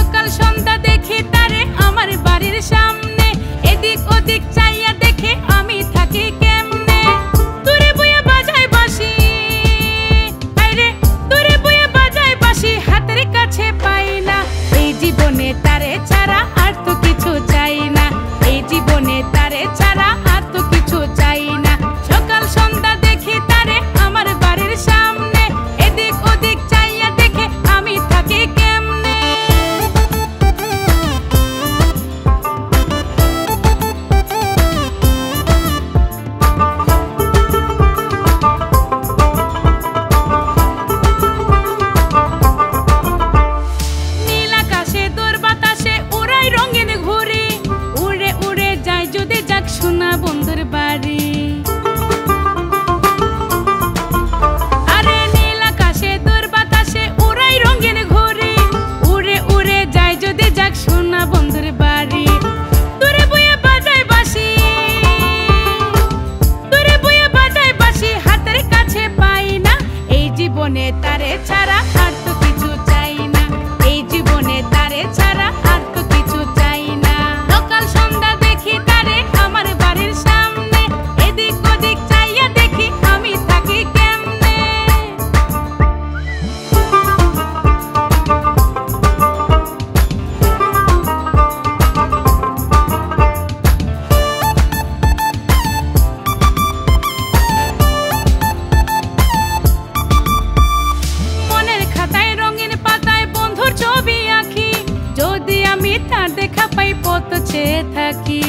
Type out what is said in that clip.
সকাল সন্ধ্যা দেখি তারে আমার বাড়ির সামনে, এদিক ওদিক চাইয়া দেখে আমি থাকি কেমনে। দূরে বইয়া বাজায় বাঁশি, আরে দূরে বইয়া বাজায় বাঁশি, হাতের কাছে পাই না। এই জীবনে তারে ছাড়া আর তো কিছু চাই না, এই জীবনে তারে ছাড়া আর তো কিছু চাই না। সকাল সন্ধ্যা দেখি তারে আমার বাড়ির সামনে, এদিক ওদিক চাইয়া দেখে আমি থাকি কেমনে। নীল আকাশে দূর বাতাসে উড়াই রঙিন ঘুড়ি, উড়ে উড়ে যায় যদি যাক সোনা বন্ধুর বাড়ি। আরে নীল আকাশে দূর বাতাসে উড়াই রঙিন ঘুড়ি, উড়ে উড়ে যায় যদি যাক সোনা বন্ধুর বাড়ি। দূরে বইয়া বাজায় বাঁশি, দূরে বইয়া বাজায় বাঁশি, হাতের কাছে পাই না। এই জীবনে তারে ছাড়া আর তো কিছু চাই না, এই জীবনে তারে ছাড়া আর তো কিছু চাই না। সকাল সন্ধ্যা দেখি তারে আমার বাড়ির সামনে, এদিক ওদিক চাইয়া দেখি আমি থাকি কেমনে। মনের খাতায় রঙিন পাতায় বন্ধুর ছবি আঁকি, যদি আমি তার দেখা পাই পথ চেয়ে থাকি।